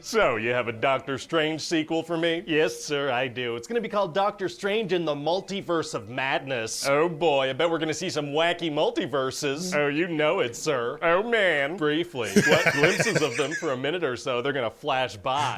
So, you have a Doctor Strange sequel for me? Yes, sir, I do. It's gonna be called Doctor Strange in the Multiverse of Madness. Oh boy, I bet we're gonna see some wacky multiverses. Oh, you know it, sir. Oh man. Briefly. What glimpses of them for a minute or so, they're gonna flash by.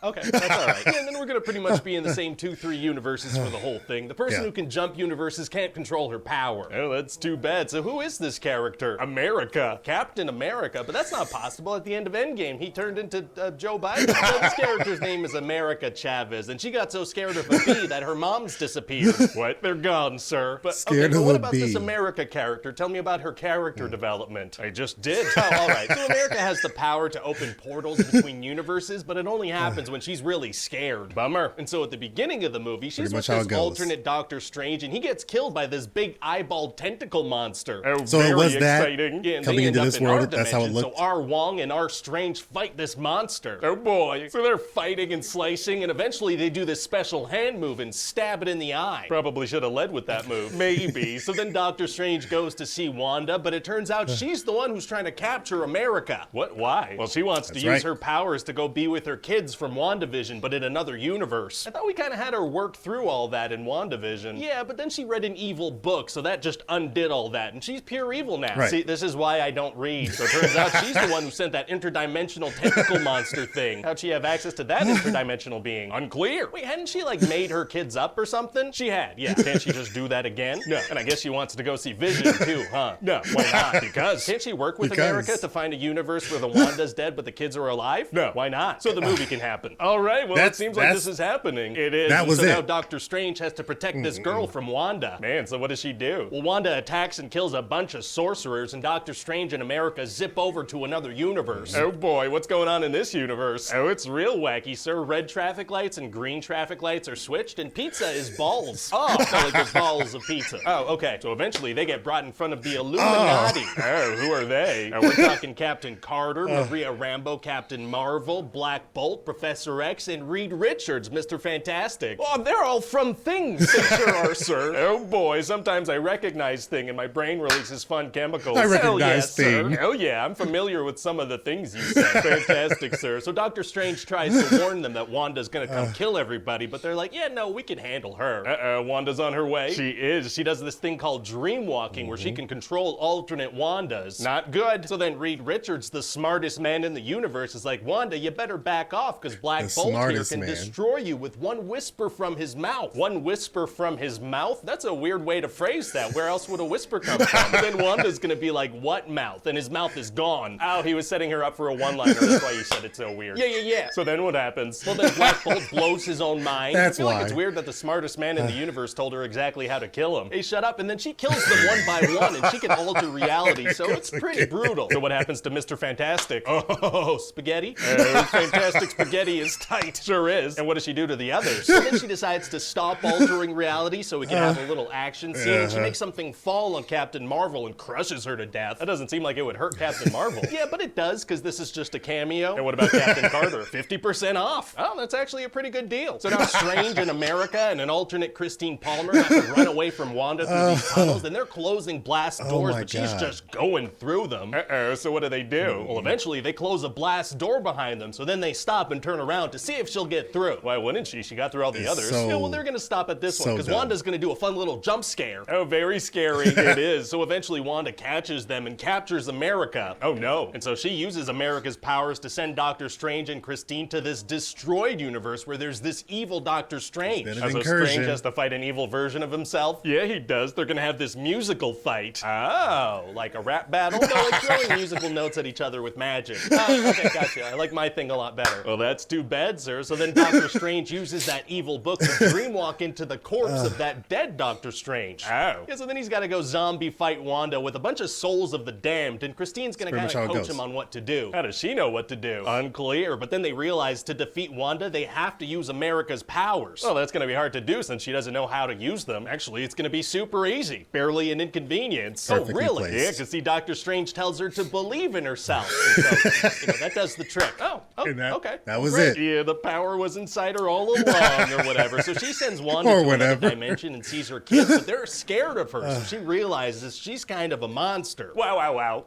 Okay, that's alright. Yeah, and then we're gonna pretty much be in the same 2-3 universes for the whole thing. The person who can jump universes can't control her power. Oh, that's too bad. So who is this character? America. Captain America, but that's not possible. At the end of Endgame, he turned into Joe Biden. So this character's name is America Chavez, and she got so scared of a bee that her mom's disappeared. What? They're gone, sir. But scared but of what a about bee. this America character? Tell me about her character development. I just did. Oh, all right. So America has the power to open portals between universes, but it only happens when she's really scared. Bummer. And so at the beginning of the movie, she's with this alternate Doctor Strange, and he gets killed by this big eyeballed tentacle monster. Oh, so very it was exciting. that Yeah, coming into this world, that's how it looked? So R. Wong and R. Strange fight this monster. Oh boy. So they're fighting and slicing, and eventually they do this special hand move and stab it in the eye. Probably should have led with that move. Maybe. So then Doctor Strange goes to see Wanda, but it turns out she's the one who's trying to capture America. What? Why? Well, she wants to use her powers to go be with her kids from WandaVision, but in another universe. I thought we kind of had her work through all that in WandaVision. Yeah, but then she read an evil book, so that just undid all that, and she's pure evil now. Right. See, this is why I don't read. So it turns out she's the one who sent that interdimensional tentacle monster thing. How'd she have access to that interdimensional being? Unclear. Wait, hadn't she like made her kids up or something? She had, yeah. Can't she just do that again? No. And I guess she wants to go see Vision too, huh? No. Why not? Because. Can't she work with America to find a universe where the Wanda's dead but the kids are alive? No. Why not? So the movie can happen. All right, well, it seems like this is happening. It is. That was so now Doctor Strange has to protect this girl from Wanda. Man, so what does she do? Well, Wanda attacks and kills a bunch of sorcerers, and Doctor Strange and America zip over to another universe. Oh boy, what's going on in this universe? Oh, it's real wacky, sir. Red traffic lights and green traffic lights are switched, and pizza is balls. Oh, so like there's balls of pizza. Oh, okay. So eventually they get brought in front of the Illuminati. Oh, who are they? We're talking Captain Carter, Maria Rambeau, Captain Marvel, Black Bolt, Professor X, and Reed Richards, Mr. Fantastic. Oh, they're all from Things. They sure are, sir. Oh boy, sometimes I recognize Thing and my brain releases fun chemicals. I recognize yes, Thing. Sir. Oh yeah, I'm familiar with some of the things you said. Fantastic, sir. So Doctor Strange tries to warn them that Wanda's gonna come kill everybody, but they're like, yeah, no, we can handle her. Wanda's on her way. She is. She does this thing called dream walking where she can control alternate Wandas. Not good. So then Reed Richards, the smartest man in the universe, is like, Wanda, you better back off because Black Bolt here can destroy you with one whisper from his mouth. One whisper from his mouth? That's a weird way to phrase that. Where else would a whisper come from? Then Wanda's gonna be like, what mouth? And his mouth is gone. Oh, he was setting her up for a one-liner. That's why you said it so weird. Yeah. So then what happens? Well, then Black Bolt blows his own mind. That's I feel why. like it's weird that the smartest man in the universe told her exactly how to kill him. Hey, shut up. And then she kills them one by one, and she can alter reality, so it's pretty brutal. So what happens to Mr. Fantastic? Oh, spaghetti? Fantastic spaghetti is tight. Sure is. And what does she do to the others? And then she decides to stop altering reality so we can have a little action scene, and she makes something fall on Captain Marvel and crushes her to death. That doesn't seem like it would hurt Captain Marvel. Yeah, but it does, because this is just a cameo. And what about Captain Carter? 50% off. Oh, that's actually a pretty good deal. So now Strange in America and an alternate Christine Palmer have to run away from Wanda through these tunnels, and they're closing blast doors, but she's just going through them. So what do? Well, eventually they close a blast door behind them, so then they stop and turn around to see if she'll get through. Why wouldn't she? She got through all the others. Yeah, well, they're gonna stop at this one, because Wanda's gonna do a fun little jump scare. Oh, very scary. It is. So eventually Wanda catches them and captures America. Oh no. And so she uses America's powers to send Doctor Strange and Christine to this destroyed universe where there's this evil Doctor Strange. So Strange has to fight an evil version of himself? Yeah, he does. They're gonna have this musical fight. Oh, like a rap battle? No, like throwing musical notes at each other with magic. Oh, okay, gotcha. I like my thing a lot better. Well, that's too bad, sir. So then Doctor Strange uses that evil book to dreamwalk into the corpse of that dead Doctor Strange. Oh. Yeah, so then he's gotta go zombie fight Wanda with a bunch of souls of the damned, and Christine's gonna kind of coach him on what to do. How does she know what to do? Unclear, but then they realize to defeat Wanda, they have to use America's powers. Well, that's gonna be hard to do since she doesn't know how to use them. Actually, it's gonna be super easy. Barely an inconvenience. Oh, really? Yeah, because see, Doctor Strange tells her to believe in herself. And so, that does the trick. Oh, okay. That was it. Yeah, the power was inside her all along or whatever. So she sends Wanda to another dimension and sees her kids, but they're scared of her. So she realizes she's kind of a monster. Wow.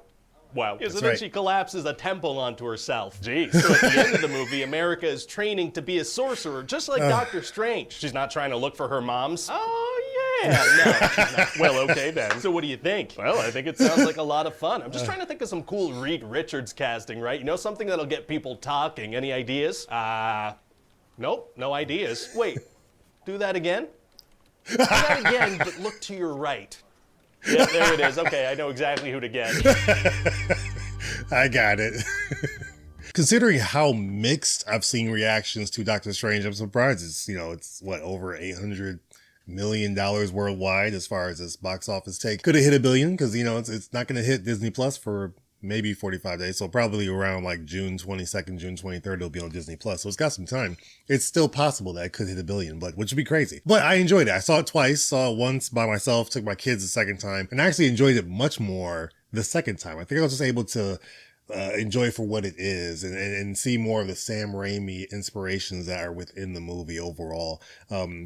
Wow. Yeah, so That's then right. she collapses a temple onto herself. Jeez. So at the end of the movie, America is training to be a sorcerer, just like Doctor Strange. She's not trying to look for her moms. Oh, yeah. No, she's not. Well, okay then. So what do you think? Well, I think it sounds like a lot of fun. I'm just trying to think of some cool Reed Richards casting, right? You know, something that'll get people talking. Any ideas? Nope, no ideas. Wait, do that again? Do that again, but look to your right. Yeah, there it is. Okay, I know exactly who to get. I got it. Considering how mixed I've seen reactions to Doctor Strange, I'm surprised it's what, over $800 million worldwide as far as this box office take. Could have hit $1 billion because, it's not going to hit Disney Plus for maybe 45 days. So probably around like June 22nd, June 23rd, it'll be on Disney Plus. So it's got some time. It's still possible that it could hit $1 billion, which would be crazy. But I enjoyed it. I saw it twice, saw it once by myself, took my kids the second time, and I actually enjoyed it much more the second time. I think I was just able to enjoy it for what it is and see more of the Sam Raimi inspirations that are within the movie overall,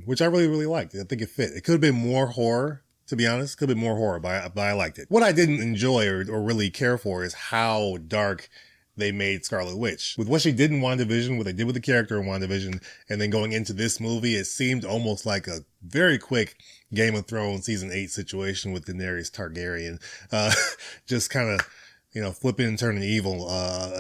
which I really, really liked. I think it fit. It could have been more horror. To be honest, could be more horror, but I liked it. What I didn't enjoy or really care for is how dark they made Scarlet Witch. With what she did in WandaVision, what they did with the character in WandaVision, and then going into this movie, it seemed almost like a very quick Game of Thrones season 8 situation with Daenerys Targaryen. Just kind of, flipping and turning evil,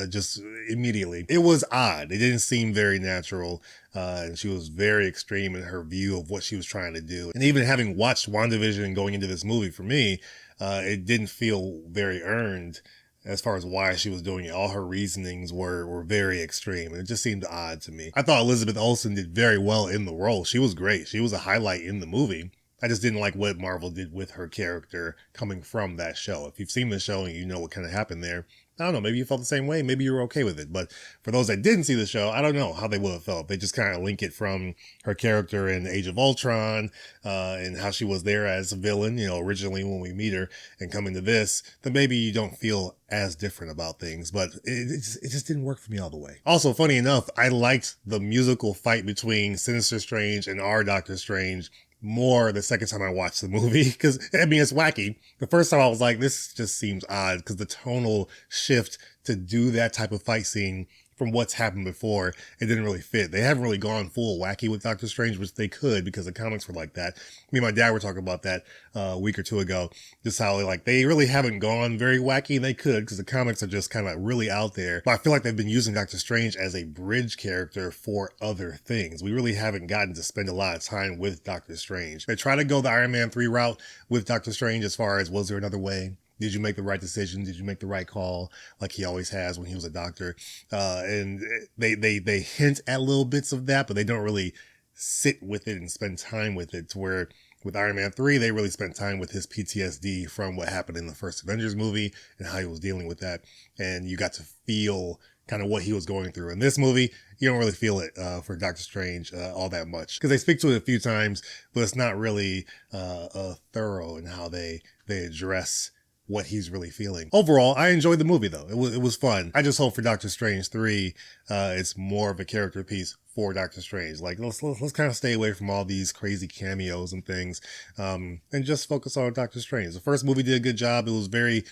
just immediately. It was odd. It didn't seem very natural. And she was very extreme in her view of what she was trying to do. And even having watched WandaVision and going into this movie, for me, it didn't feel very earned as far as why she was doing it. All her reasonings were very extreme, and it just seemed odd to me. I thought Elizabeth Olsen did very well in the role. She was great. She was a highlight in the movie. I just didn't like what Marvel did with her character coming from that show. If you've seen the show and you know what kind of happened there, I don't know, maybe you felt the same way, maybe you were okay with it. But for those that didn't see the show, I don't know how they would have felt. They just kind of link it from her character in Age of Ultron, and how she was there as a villain, originally when we meet her, and coming to this, then maybe you don't feel as different about things, but it just didn't work for me all the way. Also, funny enough, I liked the musical fight between Sinister Strange and our Doctor Strange more the second time I watched the movie, because it's wacky. The first time I was like, this just seems odd, because the tonal shift to do that type of fight scene from what's happened before, it didn't really fit. They haven't really gone full wacky with Doctor Strange, which they could because the comics were like that. Me and my dad were talking about that a week or two ago, just how they really haven't gone very wacky, and they could because the comics are just kind of really out there. But I feel like they've been using Doctor Strange as a bridge character for other things. We really haven't gotten to spend a lot of time with Doctor Strange. They try to go the Iron Man 3 route with Doctor Strange as far as, was there another way? Did you make the right decision? Did you make the right call? Like he always has when he was a doctor. And they hint at little bits of that, but they don't really sit with it and spend time with it, to where with Iron Man 3, they really spent time with his PTSD from what happened in the first Avengers movie and how he was dealing with that. And you got to feel kind of what he was going through. In this movie, you don't really feel it for Doctor Strange all that much, because they speak to it a few times, but it's not really thorough in how they address what he's really feeling. Overall, I enjoyed the movie though. It was fun. I just hope for Doctor Strange 3, it's more of a character piece for Doctor Strange. Let's kind of stay away from all these crazy cameos and things, and just focus on Doctor Strange. The first movie did a good job. It was very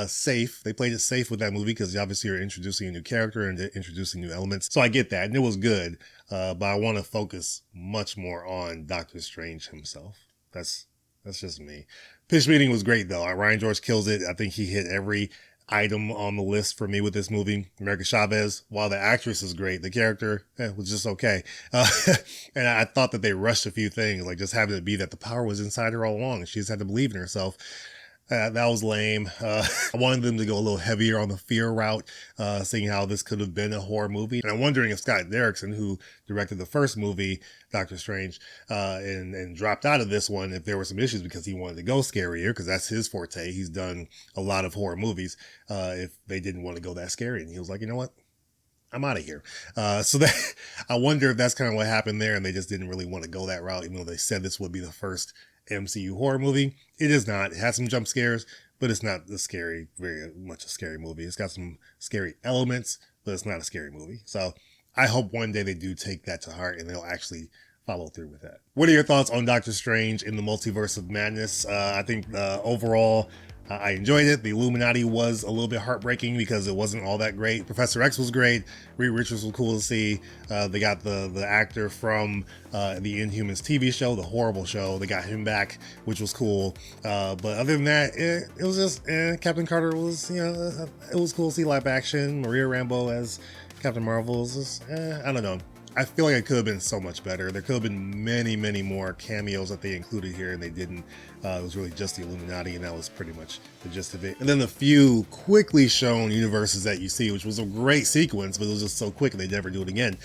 safe. They played it safe with that movie because obviously you're introducing a new character and introducing new elements. So I get that, and it was good. But I want to focus much more on Doctor Strange himself. That's just me. Pitch Meeting was great though. Ryan George kills it. I think he hit every item on the list for me with this movie. America Chavez, while the actress is great, the character was just okay. And I thought that they rushed a few things, like just having it be that the power was inside her all along and she just had to believe in herself. That was lame. I wanted them to go a little heavier on the fear route, seeing how this could have been a horror movie. And I'm wondering if Scott Derrickson, who directed the first movie, Doctor Strange, and dropped out of this one, if there were some issues because he wanted to go scarier, because that's his forte. He's done a lot of horror movies. If they didn't want to go that scary, and he was like, you know what? I'm out of here. So that I wonder if that's kind of what happened there, and they just didn't really want to go that route, even though they said this would be the first MCU horror movie. It is not. It has some jump scares, but it's not very much a scary movie. It's got some scary elements, but it's not a scary movie. So I hope one day they do take that to heart and they'll actually follow through with that. What are your thoughts on Doctor Strange in the Multiverse of Madness? I think overall, I enjoyed it. The Illuminati was a little bit heartbreaking because it wasn't all that great. Professor X was great. Reed Richards was cool to see. They got the actor from the Inhumans TV show, the horrible show. They got him back, which was cool. But other than that, it was just Captain Carter was, it was cool to see live action. Maria Rambeau as Captain Marvel was just, I don't know. I feel like it could have been so much better. There could have been many, many more cameos that they included here, and they didn't. It was really just the Illuminati, and that was pretty much the gist of it. And then the few quickly shown universes that you see, which was a great sequence, but it was just so quick and they never do it again.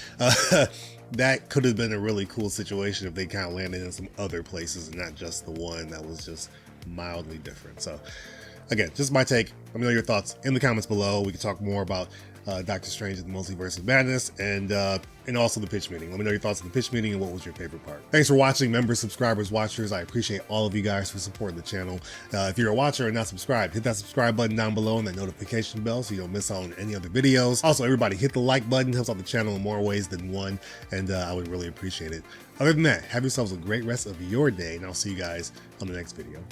That could have been a really cool situation if they kind of landed in some other places and not just the one that was just mildly different. So again, just my take. Let me know your thoughts in the comments below. We can talk more about Doctor Strange and the Multiverse of Madness, and also the pitch meeting. Let me know your thoughts on the pitch meeting and what was your favorite part. Thanks for watching, members, subscribers, watchers. I appreciate all of you guys for supporting the channel. If you're a watcher and not subscribed, hit that subscribe button down below and that notification bell so you don't miss out on any other videos. Also, everybody hit the like button. It helps out the channel in more ways than one, and I would really appreciate it. Other than that, have yourselves a great rest of your day, and I'll see you guys on the next video.